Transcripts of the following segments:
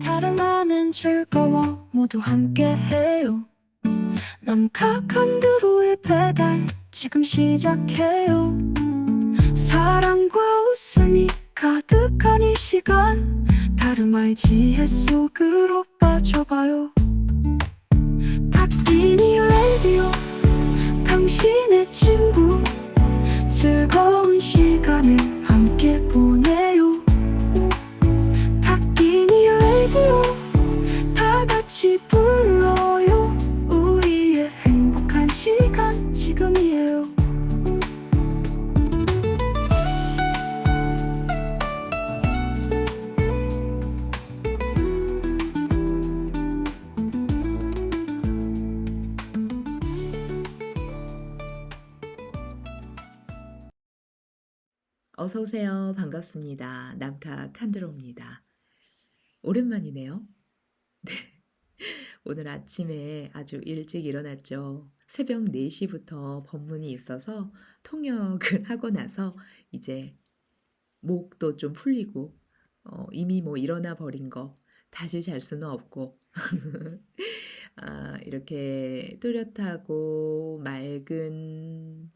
다른 나는 즐거워 모두 함께해요. 남카칸드로의 배달 지금 시작해요. 사랑과 웃음이 가득한 이 시간 다름아의 지혜 속으로 빠져봐요. 닭비니 라디오 당신의 친구 즐거운 시간을 함께 보내요. 닭비니 라디오 다 같이 불러요. 우리의 행복한 시간 지금이에요. 어서 오세요. 반갑습니다. 남카 칸드로입니다. 오랜만이네요. 네. 오늘 아침에 아주 일찍 일어났죠. 새벽 4시부터 법문이 있어서 통역을 하고 나서 이제 목도 좀 풀리고 이미 뭐 일어나 버린 거 다시 잘 수는 없고 이렇게 또렷하고 맑은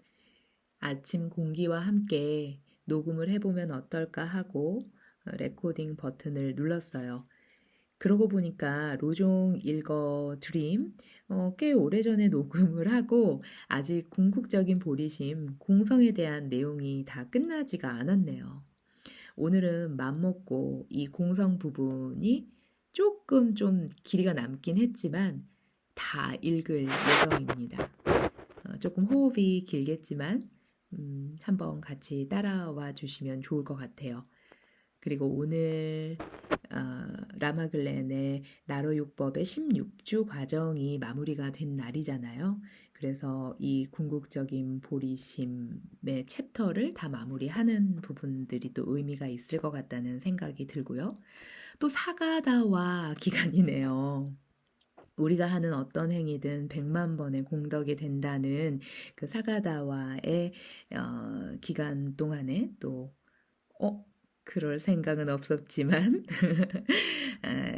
아침 공기와 함께 녹음을 해보면 어떨까 하고 레코딩 버튼을 눌렀어요. 그러고 보니까 로종 일거 드림 꽤 오래전에 녹음을 하고 아직 궁극적인 보리심, 공성에 대한 내용이 다 끝나지가 않았네요. 오늘은 맘먹고 이 공성 부분이 조금 좀 길이가 남긴 했지만 다 읽을 예정입니다. 조금 호흡이 길겠지만 한번 같이 따라와 주시면 좋을 것 같아요. 그리고 오늘 라마글렌의 나로육법의 16주 과정이 마무리가 된 날이잖아요. 그래서 이 궁극적인 보리심의 챕터를 다 마무리하는 부분들이 또 의미가 있을 것 같다는 생각이 들고요. 또 사가다와 기간이네요. 우리가 하는 어떤 행위든 100만 번의 공덕이 된다는 그 사가다와의 기간 동안에 또 그럴 생각은 없었지만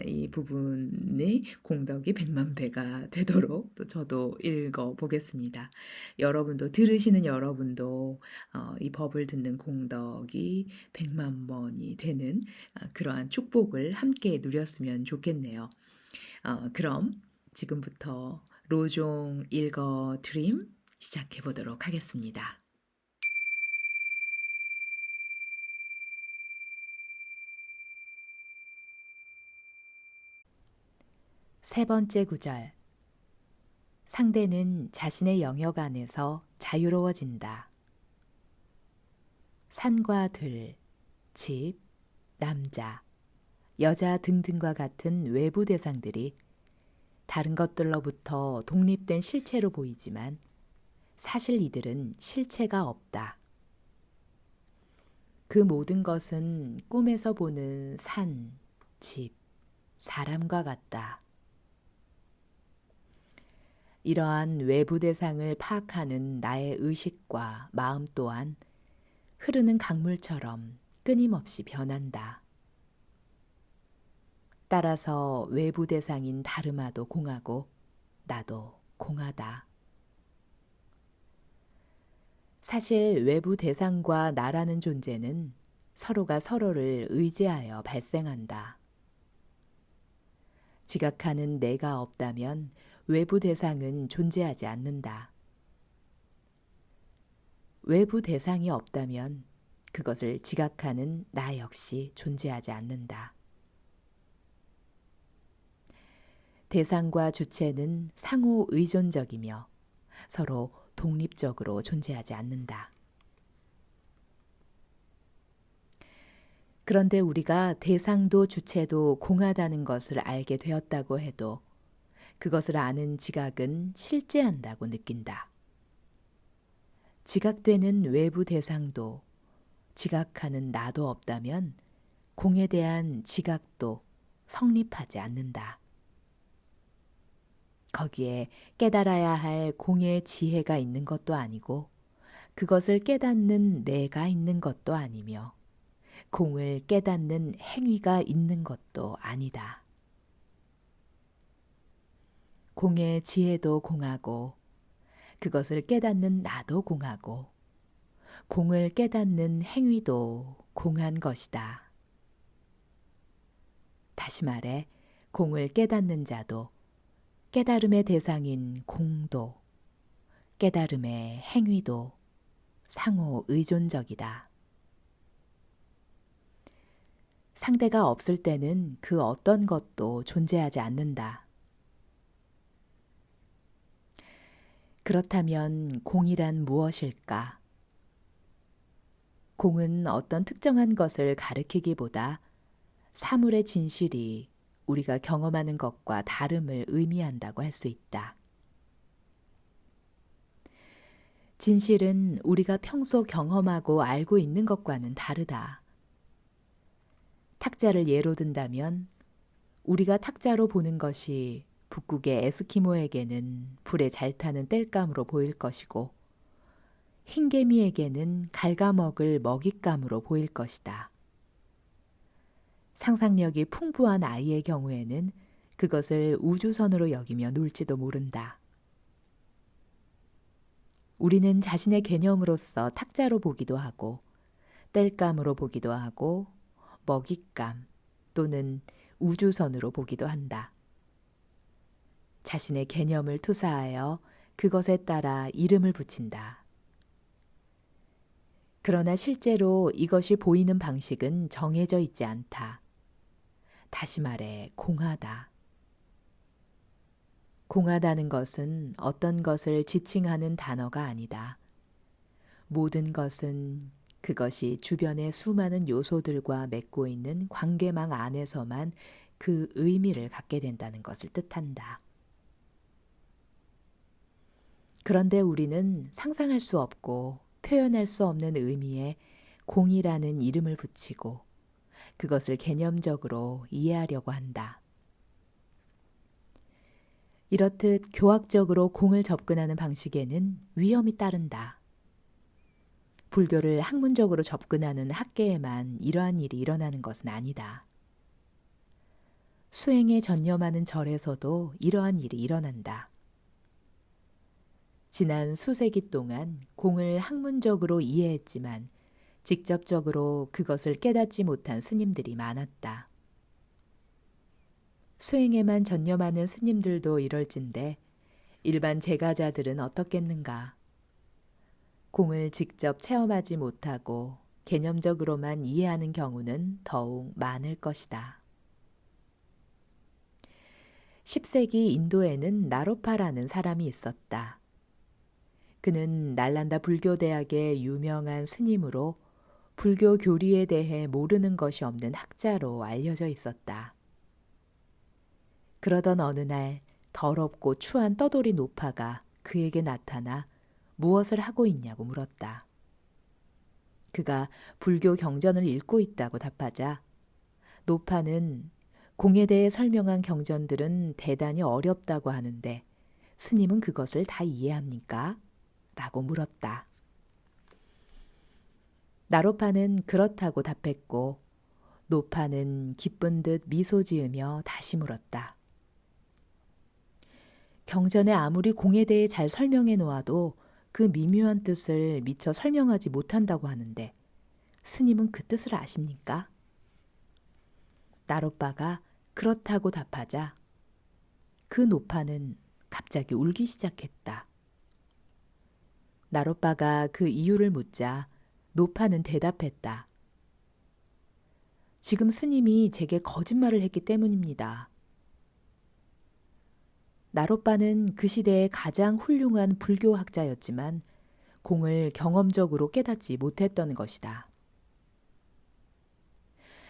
이 부분이 공덕이 100만 배가 되도록 또 저도 읽어보겠습니다. 여러분도 들으시는 여러분도 이 법을 듣는 공덕이 100만 번이 되는 그러한 축복을 함께 누렸으면 좋겠네요. 그럼 지금부터 로종 읽어 드림 시작해 보도록 하겠습니다. 세 번째 구절. 상대는 자신의 영역 안에서 자유로워진다. 산과 들, 집, 남자, 여자 등등과 같은 외부 대상들이 다른 것들로부터 독립된 실체로 보이지만 사실 이들은 실체가 없다. 그 모든 것은 꿈에서 보는 산, 집, 사람과 같다. 이러한 외부 대상을 파악하는 나의 의식과 마음 또한 흐르는 강물처럼 끊임없이 변한다. 따라서 외부 대상인 다르마도 공하고 나도 공하다. 사실 외부 대상과 나라는 존재는 서로가 서로를 의지하여 발생한다. 지각하는 내가 없다면 외부 대상은 존재하지 않는다. 외부 대상이 없다면 그것을 지각하는 나 역시 존재하지 않는다. 대상과 주체는 상호 의존적이며 서로 독립적으로 존재하지 않는다. 그런데 우리가 대상도 주체도 공하다는 것을 알게 되었다고 해도 그것을 아는 지각은 실제한다고 느낀다. 지각되는 외부 대상도 지각하는 나도 없다면 공에 대한 지각도 성립하지 않는다. 거기에 깨달아야 할 공의 지혜가 있는 것도 아니고 그것을 깨닫는 내가 있는 것도 아니며 공을 깨닫는 행위가 있는 것도 아니다. 공의 지혜도 공하고 그것을 깨닫는 나도 공하고 공을 깨닫는 행위도 공한 것이다. 다시 말해 공을 깨닫는 자도 깨달음의 대상인 공도 깨달음의 행위도 상호 의존적이다. 상대가 없을 때는 그 어떤 것도 존재하지 않는다. 그렇다면 공이란 무엇일까? 공은 어떤 특정한 것을 가리키기보다 사물의 진실이 우리가 경험하는 것과 다름을 의미한다고 할 수 있다. 진실은 우리가 평소 경험하고 알고 있는 것과는 다르다. 탁자를 예로 든다면 우리가 탁자로 보는 것이 북극의 에스키모에게는 불에 잘 타는 땔감으로 보일 것이고 흰개미에게는 갉아먹을 먹잇감으로 보일 것이다. 상상력이 풍부한 아이의 경우에는 그것을 우주선으로 여기며 놀지도 모른다. 우리는 자신의 개념으로서 탁자로 보기도 하고 땔감으로 보기도 하고 먹잇감 또는 우주선으로 보기도 한다. 자신의 개념을 투사하여 그것에 따라 이름을 붙인다. 그러나 실제로 이것이 보이는 방식은 정해져 있지 않다. 다시 말해 공하다. 공하다는 것은 어떤 것을 지칭하는 단어가 아니다. 모든 것은 그것이 주변의 수많은 요소들과 맺고 있는 관계망 안에서만 그 의미를 갖게 된다는 것을 뜻한다. 그런데 우리는 상상할 수 없고 표현할 수 없는 의미에 공이라는 이름을 붙이고 그것을 개념적으로 이해하려고 한다. 이렇듯 교학적으로 공을 접근하는 방식에는 위험이 따른다. 불교를 학문적으로 접근하는 학계에만 이러한 일이 일어나는 것은 아니다. 수행에 전념하는 절에서도 이러한 일이 일어난다. 지난 수세기 동안 공을 학문적으로 이해했지만 직접적으로 그것을 깨닫지 못한 스님들이 많았다. 수행에만 전념하는 스님들도 이럴진데 일반 제가자들은 어떻겠는가? 공을 직접 체험하지 못하고 개념적으로만 이해하는 경우는 더욱 많을 것이다. 10세기 인도에는 나로파라는 사람이 있었다. 그는 날란다 불교대학의 유명한 스님으로 불교 교리에 대해 모르는 것이 없는 학자로 알려져 있었다. 그러던 어느 날 더럽고 추한 떠돌이 노파가 그에게 나타나 무엇을 하고 있냐고 물었다. 그가 불교 경전을 읽고 있다고 답하자 노파는 공에 대해 설명한 경전들은 대단히 어렵다고 하는데 스님은 그것을 다 이해합니까? 라고 물었다. 나로파는 그렇다고 답했고 노파는 기쁜 듯 미소 지으며 다시 물었다. 경전에 아무리 공에 대해 잘 설명해 놓아도 그 미묘한 뜻을 미처 설명하지 못한다고 하는데 스님은 그 뜻을 아십니까? 나로빠가 그렇다고 답하자 그 노파는 갑자기 울기 시작했다. 나로빠가 그 이유를 묻자 노파는 대답했다. 지금 스님이 제게 거짓말을 했기 때문입니다. 나로빠는 그 시대의 가장 훌륭한 불교학자였지만 공을 경험적으로 깨닫지 못했던 것이다.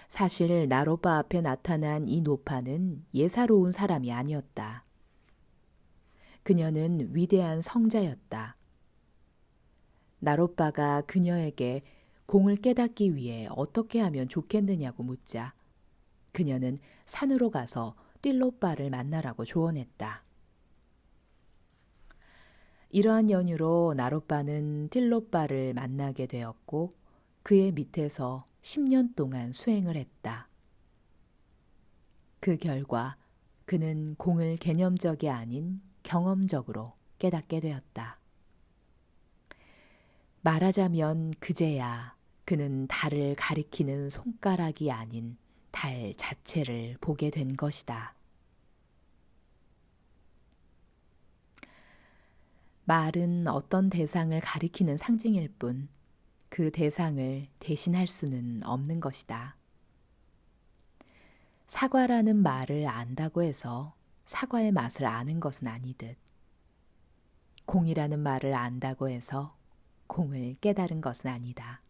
사실 나로빠 앞에 나타난 이 노파는 예사로운 사람이 아니었다. 그녀는 위대한 성자였다. 나로빠가 그녀에게 공을 깨닫기 위해 어떻게 하면 좋겠느냐고 묻자 그녀는 산으로 가서 띨로빠를 만나라고 조언했다. 이러한 연유로 나로빠는 띨로빠를 만나게 되었고 그의 밑에서 10년 동안 수행을 했다. 그 결과 그는 공을 개념적이 아닌 경험적으로 깨닫게 되었다. 말하자면 그제야 그는 달을 가리키는 손가락이 아닌 달 자체를 보게 된 것이다. 말은 어떤 대상을 가리키는 상징일 뿐 그 대상을 대신할 수는 없는 것이다. 사과라는 말을 안다고 해서 사과의 맛을 아는 것은 아니듯 공이라는 말을 안다고 해서 공을 깨달은 것은 아니다.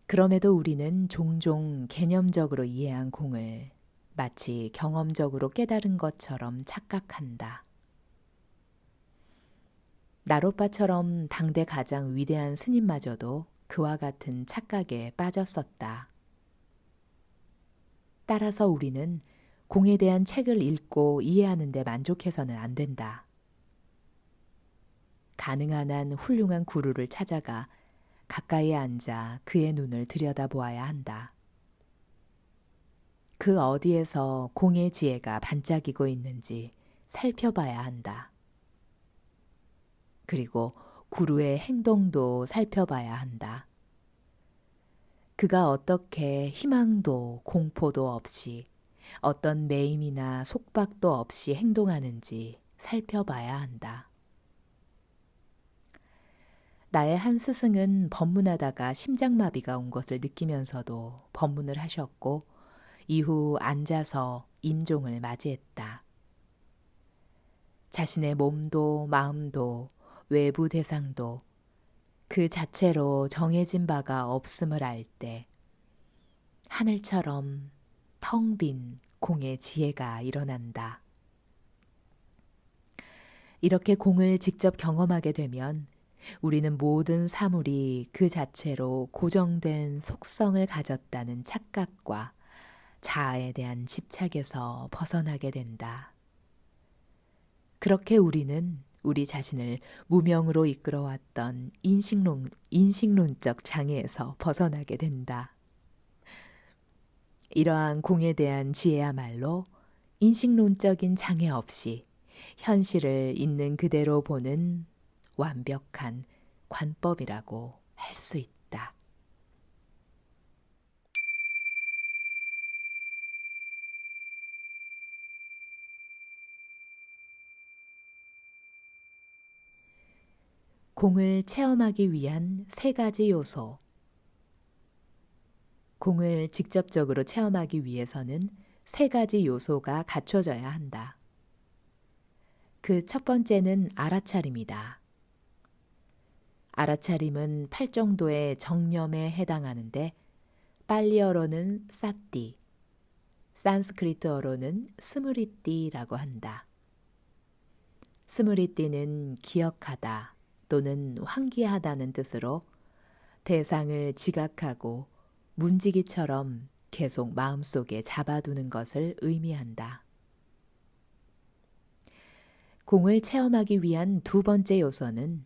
그럼에도 우리는 종종 개념적으로 이해한 공을 마치 경험적으로 깨달은 것처럼 착각한다. 나롯바처럼 당대 가장 위대한 스님마저도 그와 같은 착각에 빠졌었다. 따라서 우리는 공에 대한 책을 읽고 이해하는 데 만족해서는 안 된다. 가능한 한 훌륭한 구루를 찾아가 가까이에 앉아 그의 눈을 들여다보아야 한다. 그 어디에서 공의 지혜가 반짝이고 있는지 살펴봐야 한다. 그리고 구루의 행동도 살펴봐야 한다. 그가 어떻게 희망도 공포도 없이 어떤 매임이나 속박도 없이 행동하는지 살펴봐야 한다. 나의 한 스승은 법문하다가 심장마비가 온 것을 느끼면서도 법문을 하셨고 이후 앉아서 임종을 맞이했다. 자신의 몸도 마음도 외부 대상도 그 자체로 정해진 바가 없음을 알 때 하늘처럼 텅 빈 공의 지혜가 일어난다. 이렇게 공을 직접 경험하게 되면 우리는 모든 사물이 그 자체로 고정된 속성을 가졌다는 착각과 자아에 대한 집착에서 벗어나게 된다. 그렇게 우리는 우리 자신을 무명으로 이끌어왔던 인식론적 장애에서 벗어나게 된다. 이러한 공에 대한 지혜야말로 인식론적인 장애 없이 현실을 있는 그대로 보는 완벽한 관법이라고 할 수 있다. 공을 체험하기 위한 3가지 요소. 공을 직접적으로 체험하기 위해서는 3가지 요소가 갖춰져야 한다. 그 첫 번째는 알아차림이다. 알아차림은 8정도의 정념에 해당하는데 팔리어로는 사띠, 산스크리트어로는 스므리띠라고 한다. 스므리띠는 기억하다 또는 환기하다는 뜻으로 대상을 지각하고 문지기처럼 계속 마음속에 잡아두는 것을 의미한다. 공을 체험하기 위한 2번째 요소는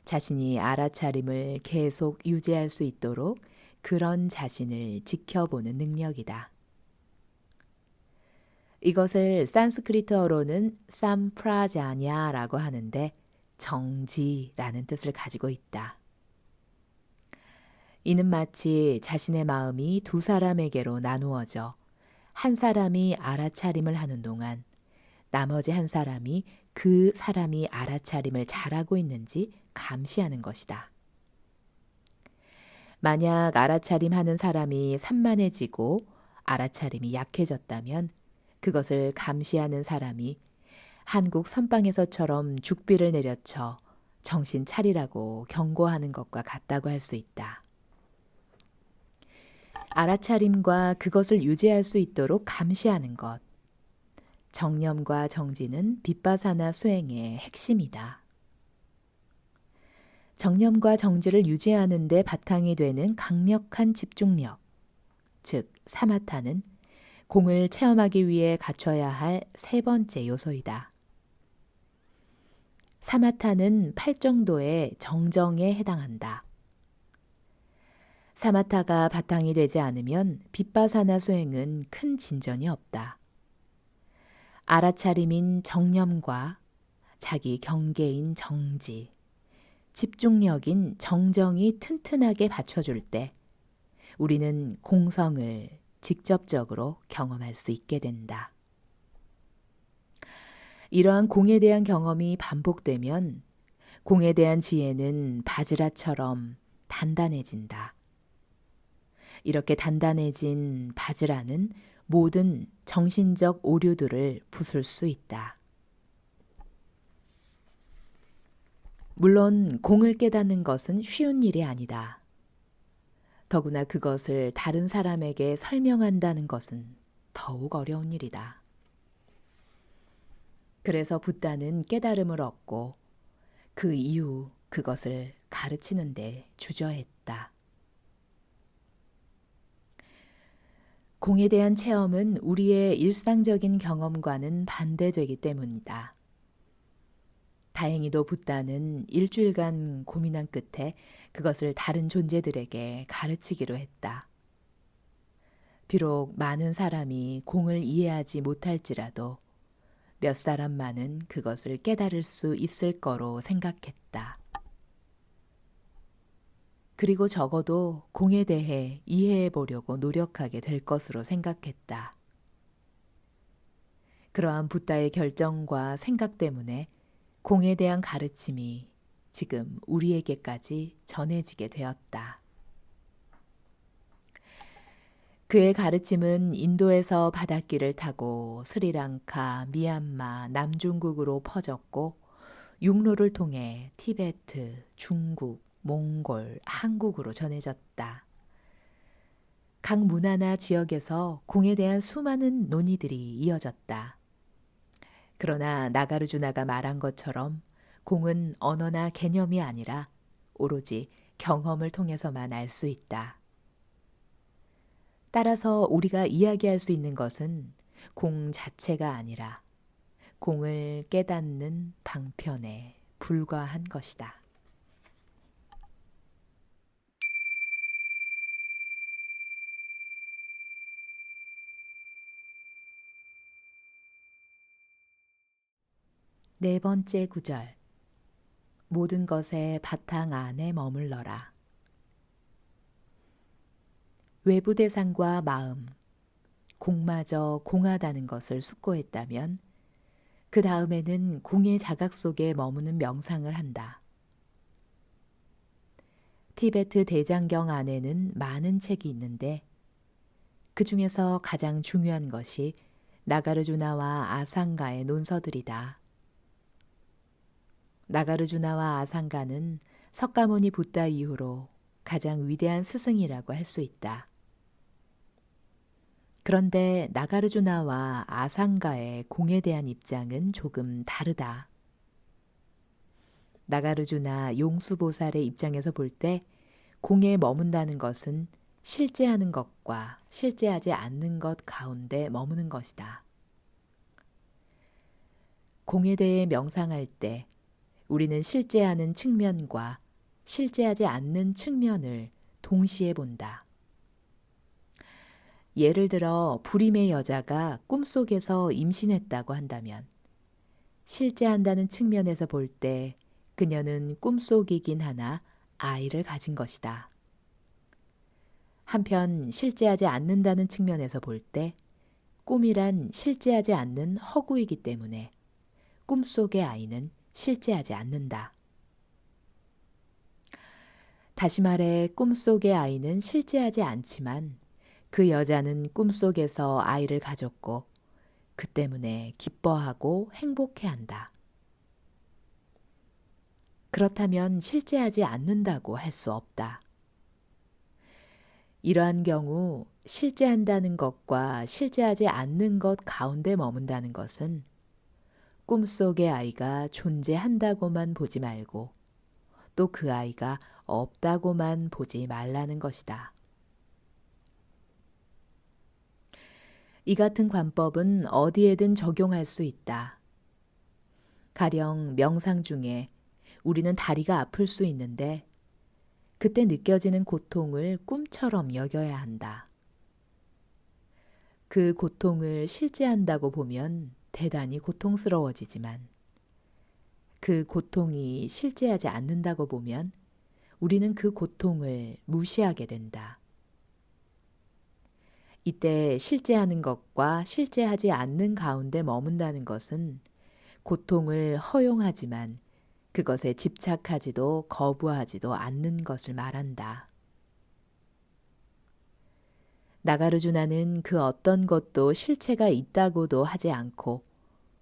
자신이 알아차림을 계속 유지할 수 있도록 그런 자신을 지켜보는 능력이다. 이것을 산스크리트어로는 삼프라자냐라고 하는데 정지라는 뜻을 가지고 있다. 이는 마치 자신의 마음이 2사람에게로 나누어져 한 사람이 알아차림을 하는 동안 나머지 한 사람이 그 사람이 알아차림을 잘하고 있는지 감시하는 것이다. 만약 알아차림하는 사람이 산만해지고 알아차림이 약해졌다면 그것을 감시하는 사람이 한국 선방에서처럼 죽비를 내려쳐 정신 차리라고 경고하는 것과 같다고 할 수 있다. 알아차림과 그것을 유지할 수 있도록 감시하는 것. 정념과 정지는 빗바사나 수행의 핵심이다. 정념과 정지를 유지하는 데 바탕이 되는 강력한 집중력, 즉 사마타는 공을 체험하기 위해 갖춰야 할 3번째 요소이다. 사마타는 8정도의 정정에 해당한다. 사마타가 바탕이 되지 않으면 빗바사나 수행은 큰 진전이 없다. 알아차림인 정념과 자기 경계인 정지, 집중력인 정정이 튼튼하게 받쳐줄 때 우리는 공성을 직접적으로 경험할 수 있게 된다. 이러한 공에 대한 경험이 반복되면 공에 대한 지혜는 바즈라처럼 단단해진다. 이렇게 단단해진 바즈라는 모든 정신적 오류들을 부술 수 있다. 물론 공을 깨닫는 것은 쉬운 일이 아니다. 더구나 그것을 다른 사람에게 설명한다는 것은 더욱 어려운 일이다. 그래서 붓다는 깨달음을 얻고 그 이후 그것을 가르치는 데 주저했다. 공에 대한 체험은 우리의 일상적인 경험과는 반대되기 때문이다. 다행히도 붓다는 일주일간 고민한 끝에 그것을 다른 존재들에게 가르치기로 했다. 비록 많은 사람이 공을 이해하지 못할지라도 몇 사람만은 그것을 깨달을 수 있을 거로 생각했다. 그리고 적어도 공에 대해 이해해 보려고 노력하게 될 것으로 생각했다. 그러한 붓다의 결정과 생각 때문에 공에 대한 가르침이 지금 우리에게까지 전해지게 되었다. 그의 가르침은 인도에서 바닷길을 타고 스리랑카, 미얀마, 남중국으로 퍼졌고 육로를 통해 티베트, 중국, 몽골, 한국으로 전해졌다. 각 문화나 지역에서 공에 대한 수많은 논의들이 이어졌다. 그러나 나가르주나가 말한 것처럼 공은 언어나 개념이 아니라 오로지 경험을 통해서만 알 수 있다. 따라서 우리가 이야기할 수 있는 것은 공 자체가 아니라 공을 깨닫는 방편에 불과한 것이다. 네 번째 구절. 모든 것의 바탕 안에 머물러라. 외부 대상과 마음, 공마저 공하다는 것을 숙고했다면 그 다음에는 공의 자각 속에 머무는 명상을 한다. 티베트 대장경 안에는 많은 책이 있는데 그 중에서 가장 중요한 것이 나가르주나와 아상가의 논서들이다. 나가르주나와 아상가는 석가모니 붓다 이후로 가장 위대한 스승이라고 할 수 있다. 그런데 나가르주나와 아상가의 공에 대한 입장은 조금 다르다. 나가르주나 용수보살의 입장에서 볼 때 공에 머문다는 것은 실제하는 것과 실제하지 않는 것 가운데 머무는 것이다. 공에 대해 명상할 때 우리는 실제하는 측면과 실제하지 않는 측면을 동시에 본다. 예를 들어 불임의 여자가 꿈속에서 임신했다고 한다면 실제한다는 측면에서 볼 때 그녀는 꿈속이긴 하나 아이를 가진 것이다. 한편 실제하지 않는다는 측면에서 볼 때 꿈이란 실제하지 않는 허구이기 때문에 꿈속의 아이는 실제하지 않는다. 다시 말해 꿈속의 아이는 실제하지 않지만 그 여자는 꿈속에서 아이를 가졌고 그 때문에 기뻐하고 행복해한다. 그렇다면 실제하지 않는다고 할 수 없다. 이러한 경우 실제한다는 것과 실제하지 않는 것 가운데 머문다는 것은 꿈속의 아이가 존재한다고만 보지 말고 또 그 아이가 없다고만 보지 말라는 것이다. 이 같은 관법은 어디에든 적용할 수 있다. 가령 명상 중에 우리는 다리가 아플 수 있는데 그때 느껴지는 고통을 꿈처럼 여겨야 한다. 그 고통을 실제한다고 보면 대단히 고통스러워지지만 그 고통이 실제하지 않는다고 보면 우리는 그 고통을 무시하게 된다. 이때 실제하는 것과 실제하지 않는 가운데 머문다는 것은 고통을 허용하지만 그것에 집착하지도 거부하지도 않는 것을 말한다. 나가르주나는 그 어떤 것도 실체가 있다고도 하지 않고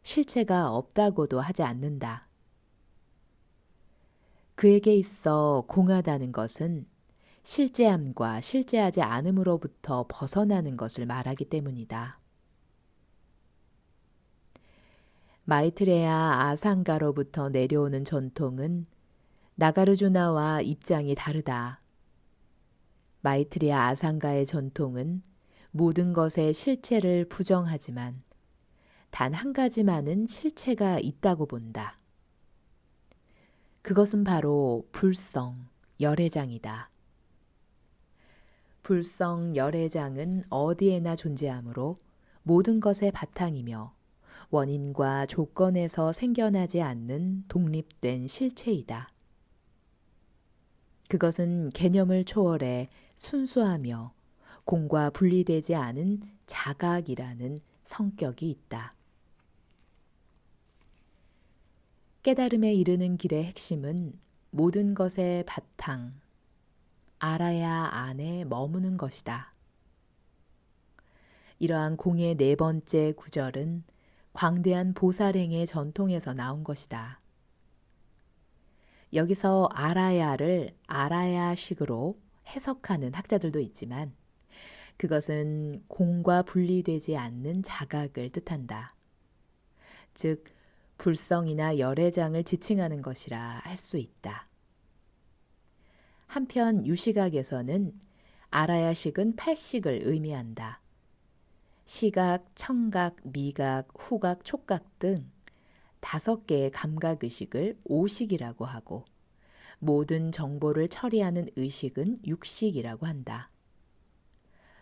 실체가 없다고도 하지 않는다. 그에게 있어 공하다는 것은 실제함과 실제하지 않음으로부터 벗어나는 것을 말하기 때문이다. 마이트레야 아상가로부터 내려오는 전통은 나가르주나와 입장이 다르다. 마이트레야 아상가의 전통은 모든 것의 실체를 부정하지만 단 한 가지만은 실체가 있다고 본다. 그것은 바로 불성, 열애장이다. 불성, 열애장은 어디에나 존재하므로 모든 것의 바탕이며 원인과 조건에서 생겨나지 않는 독립된 실체이다. 그것은 개념을 초월해 순수하며 공과 분리되지 않은 자각이라는 성격이 있다. 깨달음에 이르는 길의 핵심은 모든 것의 바탕, 알아야 안에 머무는 것이다. 이러한 공의 네 번째 구절은 광대한 보살행의 전통에서 나온 것이다. 여기서 알아야를 알아야식으로 해석하는 학자들도 있지만 그것은 공과 분리되지 않는 자각을 뜻한다. 즉 불성이나 열애장을 지칭하는 것이라 할 수 있다. 한편 유시각에서는 알아야식은 8식을 의미한다. 시각, 청각, 미각, 후각, 촉각 등 5개의 감각의식을 오식이라고 하고 모든 정보를 처리하는 의식은 육식이라고 한다.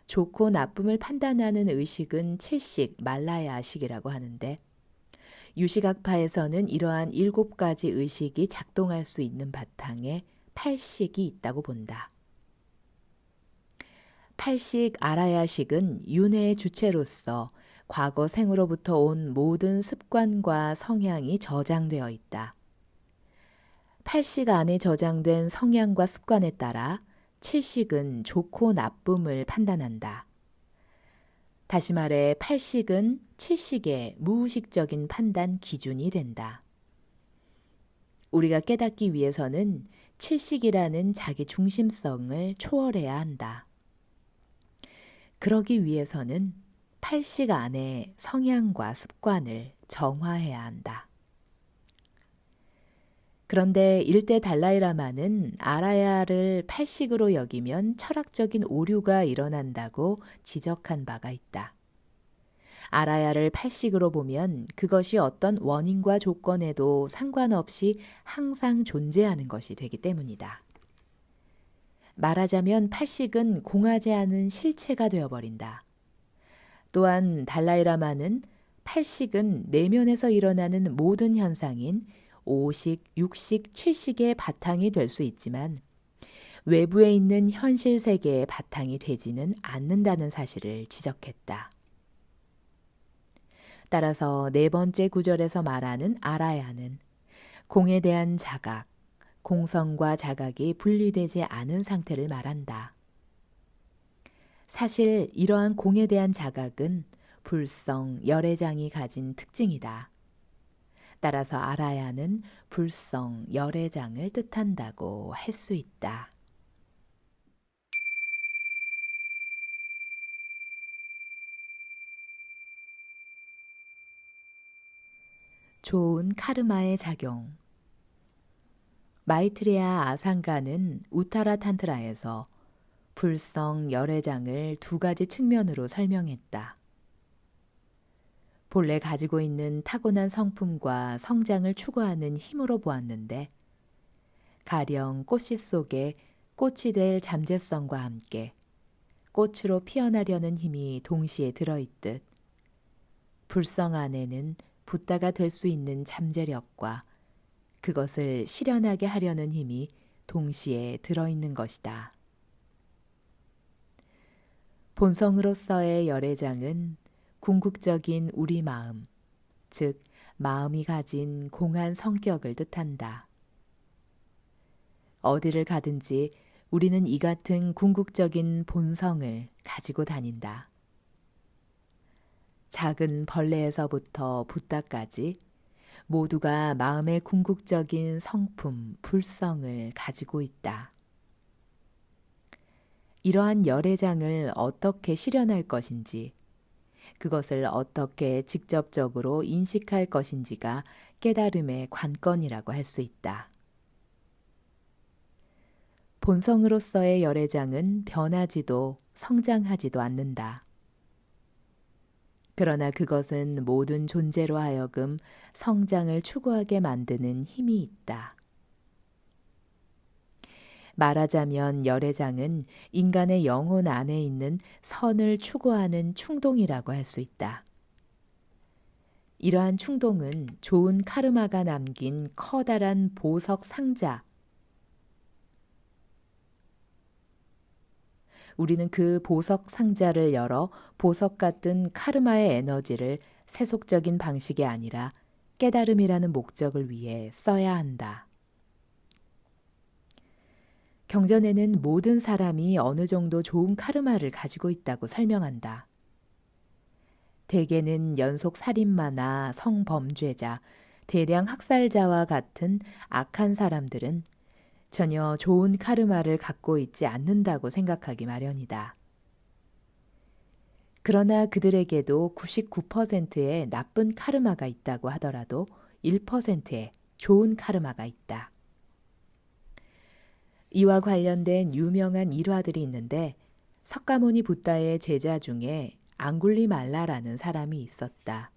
좋고 나쁨을 판단하는 의식은 7식, 말라야식이라고 하는데 유시각파에서는 이러한 7가지 의식이 작동할 수 있는 바탕에 8식이 있다고 본다. 8식 아라야식은 윤회의 주체로서 과거 생으로부터 온 모든 습관과 성향이 저장되어 있다. 8식 안에 저장된 성향과 습관에 따라 7식은 좋고 나쁨을 판단한다. 다시 말해 8식은 7식의 무의식적인 판단 기준이 된다. 우리가 깨닫기 위해서는 7식이라는 자기 중심성을 초월해야 한다. 그러기 위해서는 8식 안에 성향과 습관을 정화해야 한다. 그런데 일대 달라이라마는 아라야를 8식으로 여기면 철학적인 오류가 일어난다고 지적한 바가 있다. 아라야를 8식으로 보면 그것이 어떤 원인과 조건에도 상관없이 항상 존재하는 것이 되기 때문이다. 말하자면 8식은 공하지 않은 실체가 되어버린다. 또한 달라이라마는 8식은 내면에서 일어나는 모든 현상인 5식, 6식, 7식의 바탕이 될 수 있지만 외부에 있는 현실 세계의 바탕이 되지는 않는다는 사실을 지적했다. 따라서 네 번째 구절에서 말하는 아라야는 공에 대한 자각, 공성과 자각이 분리되지 않은 상태를 말한다. 사실 이러한 공에 대한 자각은 불성, 열애장이 가진 특징이다. 따라서 아라야는 불성, 열애장을 뜻한다고 할 수 있다. 좋은 카르마의 작용. 마이트레야 아상가는 우타라 탄트라에서 불성, 열애장을 2가지 측면으로 설명했다. 본래 가지고 있는 타고난 성품과 성장을 추구하는 힘으로 보았는데 가령 꽃씨 속에 꽃이 될 잠재성과 함께 꽃으로 피어나려는 힘이 동시에 들어있듯 불성 안에는 붓다가 될 수 있는 잠재력과 그것을 실현하게 하려는 힘이 동시에 들어있는 것이다. 본성으로서의 열애장은 궁극적인 우리 마음, 즉 마음이 가진 공한 성격을 뜻한다. 어디를 가든지 우리는 이 같은 궁극적인 본성을 가지고 다닌다. 작은 벌레에서부터 붓다까지 모두가 마음의 궁극적인 성품, 불성을 가지고 있다. 이러한 열애장을 어떻게 실현할 것인지, 그것을 어떻게 직접적으로 인식할 것인지가 깨달음의 관건이라고 할 수 있다. 본성으로서의 열애장은 변하지도 성장하지도 않는다. 그러나 그것은 모든 존재로 하여금 성장을 추구하게 만드는 힘이 있다. 말하자면 열애장은 인간의 영혼 안에 있는 선을 추구하는 충동이라고 할 수 있다. 이러한 충동은 좋은 카르마가 남긴 커다란 보석 상자, 우리는 그 보석 상자를 열어 보석 같은 카르마의 에너지를 세속적인 방식이 아니라 깨달음이라는 목적을 위해 써야 한다. 경전에는 모든 사람이 어느 정도 좋은 카르마를 가지고 있다고 설명한다. 대개는 연속 살인마나 성범죄자, 대량 학살자와 같은 악한 사람들은 전혀 좋은 카르마를 갖고 있지 않는다고 생각하기 마련이다. 그러나 그들에게도 99%의 나쁜 카르마가 있다고 하더라도 1%의 좋은 카르마가 있다. 이와 관련된 유명한 일화들이 있는데 석가모니 붓다의 제자 중에 앙굴리말라라는 사람이 있었다.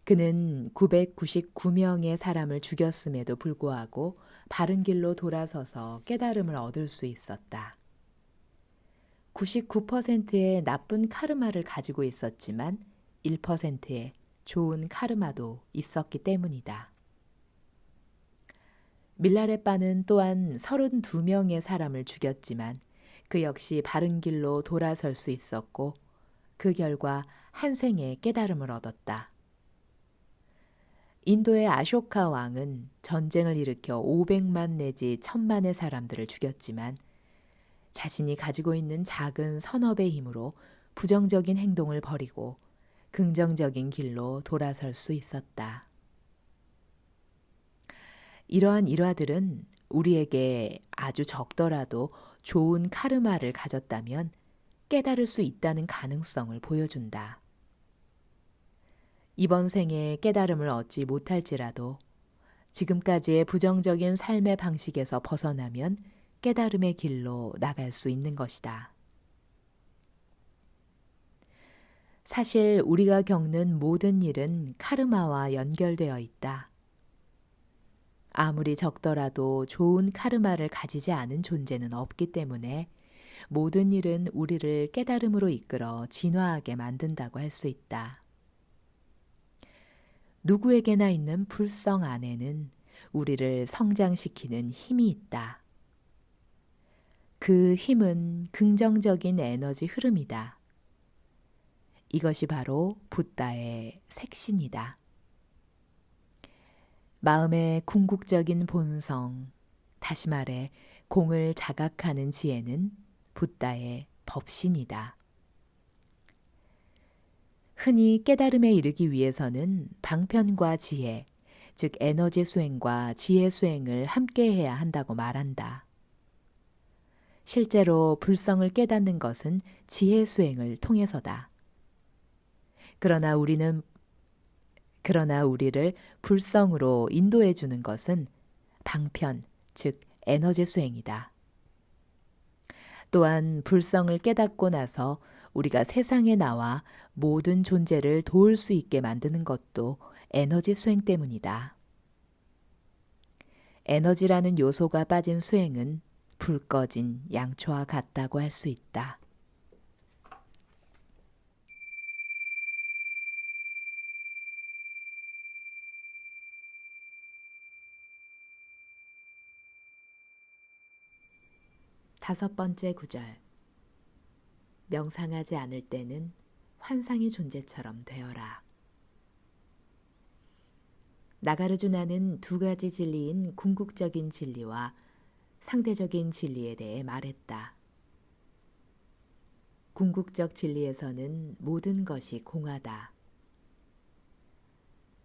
그는 999명의 사람을 죽였음에도 불구하고 바른 길로 돌아서서 깨달음을 얻을 수 있었다. 99%의 나쁜 카르마를 가지고 있었지만 1%의 좋은 카르마도 있었기 때문이다. 밀라레빠는 또한 32명의 사람을 죽였지만 그 역시 바른 길로 돌아설 수 있었고 그 결과 한 생의 깨달음을 얻었다. 인도의 아쇼카 왕은 전쟁을 일으켜 500만 내지 1000만의 사람들을 죽였지만 자신이 가지고 있는 작은 선업의 힘으로 부정적인 행동을 버리고 긍정적인 길로 돌아설 수 있었다. 이러한 일화들은 우리에게 아주 적더라도 좋은 카르마를 가졌다면 깨달을 수 있다는 가능성을 보여준다. 이번 생에 깨달음을 얻지 못할지라도 지금까지의 부정적인 삶의 방식에서 벗어나면 깨달음의 길로 나갈 수 있는 것이다. 사실 우리가 겪는 모든 일은 카르마와 연결되어 있다. 아무리 적더라도 좋은 카르마를 가지지 않은 존재는 없기 때문에 모든 일은 우리를 깨달음으로 이끌어 진화하게 만든다고 할 수 있다. 누구에게나 있는 불성 안에는 우리를 성장시키는 힘이 있다. 그 힘은 긍정적인 에너지 흐름이다. 이것이 바로 붓다의 색신이다. 마음의 궁극적인 본성, 다시 말해 공을 자각하는 지혜는 붓다의 법신이다. 흔히 깨달음에 이르기 위해서는 방편과 지혜, 즉 에너지 수행과 지혜 수행을 함께 해야 한다고 말한다. 실제로 불성을 깨닫는 것은 지혜 수행을 통해서다. 그러나 우리를 불성으로 인도해 주는 것은 방편, 즉 에너지 수행이다. 또한 불성을 깨닫고 나서 우리가 세상에 나와 모든 존재를 도울 수 있게 만드는 것도 에너지 수행 때문이다. 에너지라는 요소가 빠진 수행은 불 꺼진 양초와 같다고 할 수 있다. 다섯 번째 구절. 명상하지 않을 때는 환상의 존재처럼 되어라. 나가르주나는 두 가지 진리인 궁극적인 진리와 상대적인 진리에 대해 말했다. 궁극적 진리에서는 모든 것이 공하다.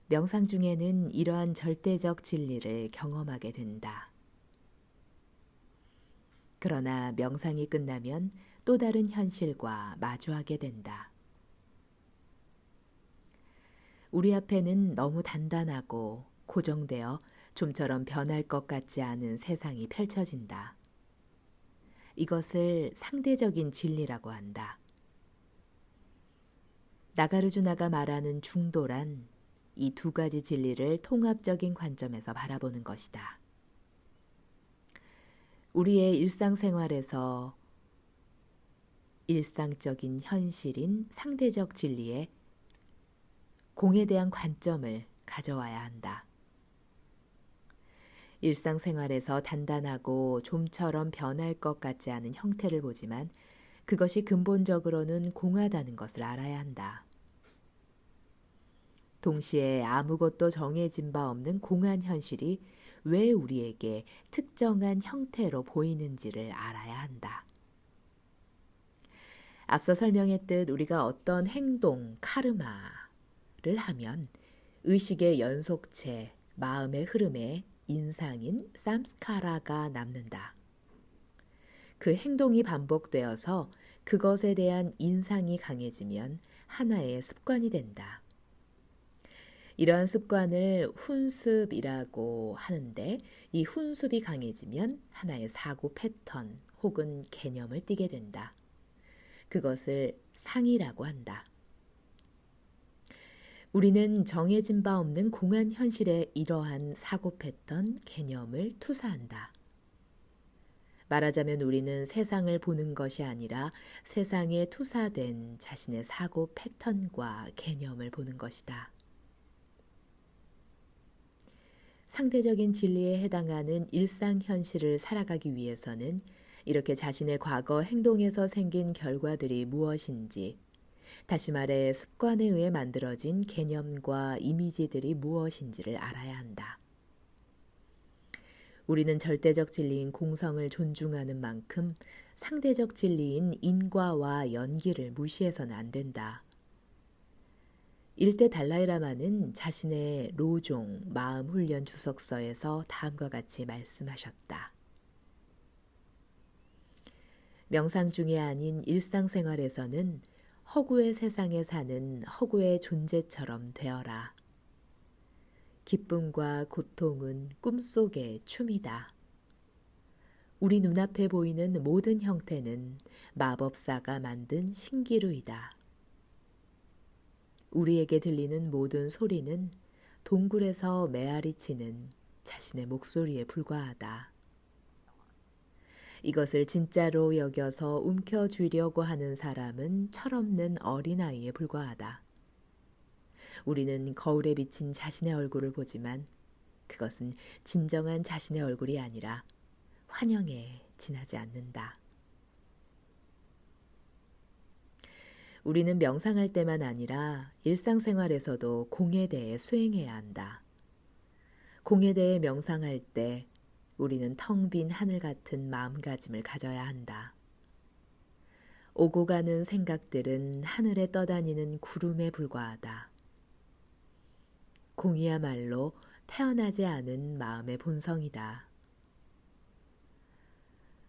명상 중에는 이러한 절대적 진리를 경험하게 된다. 그러나 명상이 끝나면 또 다른 현실과 마주하게 된다. 우리 앞에는 너무 단단하고 고정되어 좀처럼 변할 것 같지 않은 세상이 펼쳐진다. 이것을 상대적인 진리라고 한다. 나가르주나가 말하는 중도란 이 두 가지 진리를 통합적인 관점에서 바라보는 것이다. 우리의 일상생활에서 일상적인 현실인 상대적 진리에 공에 대한 관점을 가져와야 한다. 일상생활에서 단단하고 좀처럼 변할 것 같지 않은 형태를 보지만 그것이 근본적으로는 공하다는 것을 알아야 한다. 동시에 아무것도 정해진 바 없는 공한 현실이 왜 우리에게 특정한 형태로 보이는지를 알아야 한다. 앞서 설명했듯 우리가 어떤 행동, 카르마를 하면 의식의 연속체, 마음의 흐름에 인상인 삼스카라가 남는다. 그 행동이 반복되어서 그것에 대한 인상이 강해지면 하나의 습관이 된다. 이러한 습관을 훈습이라고 하는데 이 훈습이 강해지면 하나의 사고 패턴 혹은 개념을 띠게 된다. 그것을 상이라고 한다. 우리는 정해진 바 없는 공한 현실에 이러한 사고 패턴, 개념을 투사한다. 말하자면 우리는 세상을 보는 것이 아니라 세상에 투사된 자신의 사고 패턴과 개념을 보는 것이다. 상대적인 진리에 해당하는 일상 현실을 살아가기 위해서는 이렇게 자신의 과거 행동에서 생긴 결과들이 무엇인지, 다시 말해 습관에 의해 만들어진 개념과 이미지들이 무엇인지를 알아야 한다. 우리는 절대적 진리인 공성을 존중하는 만큼 상대적 진리인 인과와 연기를 무시해서는 안 된다. 일대 달라이라마는 자신의 로종 마음훈련 주석서에서 다음과 같이 말씀하셨다. 명상 중에 아닌 일상생활에서는 허구의 세상에 사는 허구의 존재처럼 되어라. 기쁨과 고통은 꿈속의 춤이다. 우리 눈앞에 보이는 모든 형태는 마법사가 만든 신기루이다. 우리에게 들리는 모든 소리는 동굴에서 메아리 치는 자신의 목소리에 불과하다. 이것을 진짜로 여겨서 움켜쥐려고 하는 사람은 철없는 어린아이에 불과하다. 우리는 거울에 비친 자신의 얼굴을 보지만 그것은 진정한 자신의 얼굴이 아니라 환영에 지나지 않는다. 우리는 명상할 때만 아니라 일상생활에서도 공에 대해 수행해야 한다. 공에 대해 명상할 때 우리는 텅 빈 하늘 같은 마음가짐을 가져야 한다. 오고 가는 생각들은 하늘에 떠다니는 구름에 불과하다. 공이야말로 태어나지 않은 마음의 본성이다.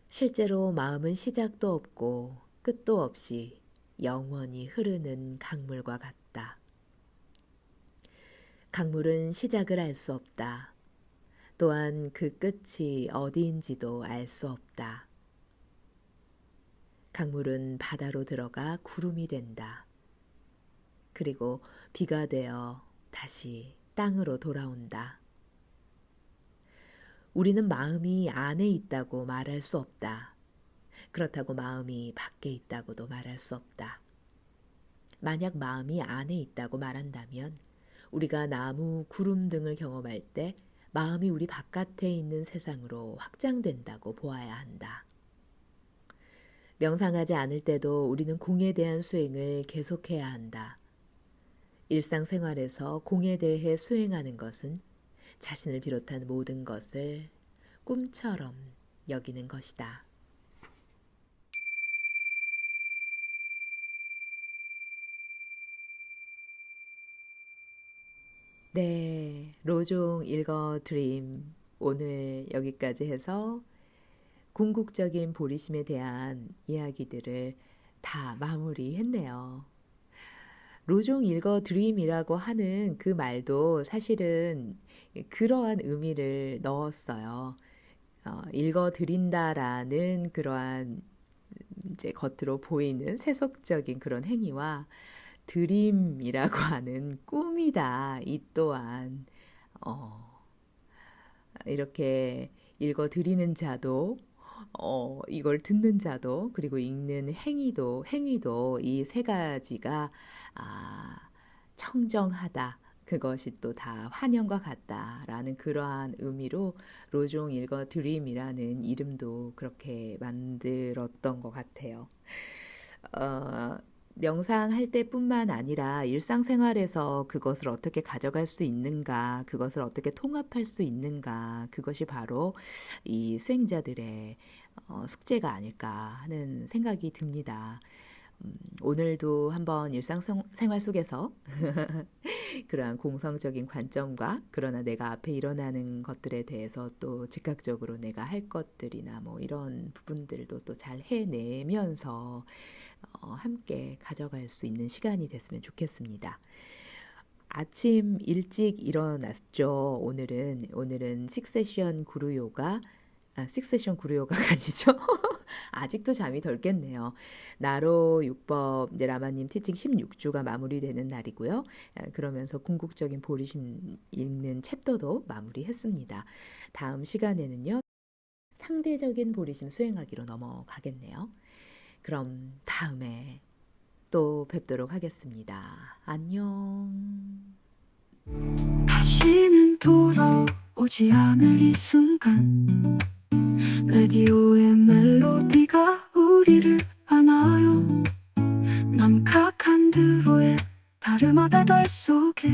실제로 마음은 시작도 없고 끝도 없이 영원히 흐르는 강물과 같다. 강물은 시작을 알 수 없다. 또한 그 끝이 어디인지도 알 수 없다. 강물은 바다로 들어가 구름이 된다. 그리고 비가 되어 다시 땅으로 돌아온다. 우리는 마음이 안에 있다고 말할 수 없다. 그렇다고 마음이 밖에 있다고도 말할 수 없다. 만약 마음이 안에 있다고 말한다면 우리가 나무, 구름 등을 경험할 때 마음이 우리 바깥에 있는 세상으로 확장된다고 보아야 한다. 명상하지 않을 때도 우리는 공에 대한 수행을 계속해야 한다. 일상생활에서 공에 대해 수행하는 것은 자신을 비롯한 모든 것을 꿈처럼 여기는 것이다. 네, 로종 읽어 드림 오늘 여기까지 해서 궁극적인 보리심에 대한 이야기들을 다 마무리했네요. 로종 읽어 드림이라고 하는 그 말도 사실은 그러한 의미를 넣었어요. 읽어 드린다라는 그러한 이제 겉으로 보이는 세속적인 그런 행위와 드림이라고 하는 꿈이다. 이 또한 이렇게 읽어 드리는 자도 이걸 듣는 자도 그리고 읽는 행위도 이 세 가지가 청정하다. 그것이 또 다 환영과 같다라는 그러한 의미로 로종 읽어 드림이라는 이름도 그렇게 만들었던 것 같아요. 명상할 때뿐만 아니라 일상생활에서 그것을 어떻게 가져갈 수 있는가, 그것을 어떻게 통합할 수 있는가, 그것이 바로 이 수행자들의 숙제가 아닐까 하는 생각이 듭니다. 오늘도 한번 일상생활 속에서 그러한 공성적인 관점과 그러나 내가 앞에 일어나는 것들에 대해서 또 즉각적으로 내가 할 것들이나 뭐 이런 부분들도 또 잘 해내면서 함께 가져갈 수 있는 시간이 됐으면 좋겠습니다. 아침 일찍 일어났죠. 오늘은 식세션 구루 요가가 아니죠. 아직도 잠이 덜 깼네요. 나로 육법 라마님 티칭 16주가 마무리되는 날이고요. 그러면서 궁극적인 보리심 읽는 챕터도 마무리했습니다. 다음 시간에는요. 상대적인 보리심 수행하기로 넘어가겠네요. 그럼 다음에 또 뵙도록 하겠습니다. 안녕. 다시는 돌아오지 않을 이 순간 라디오의 멜로디가 우리를 안아요. 남각한 드로의 다르마 배달 속에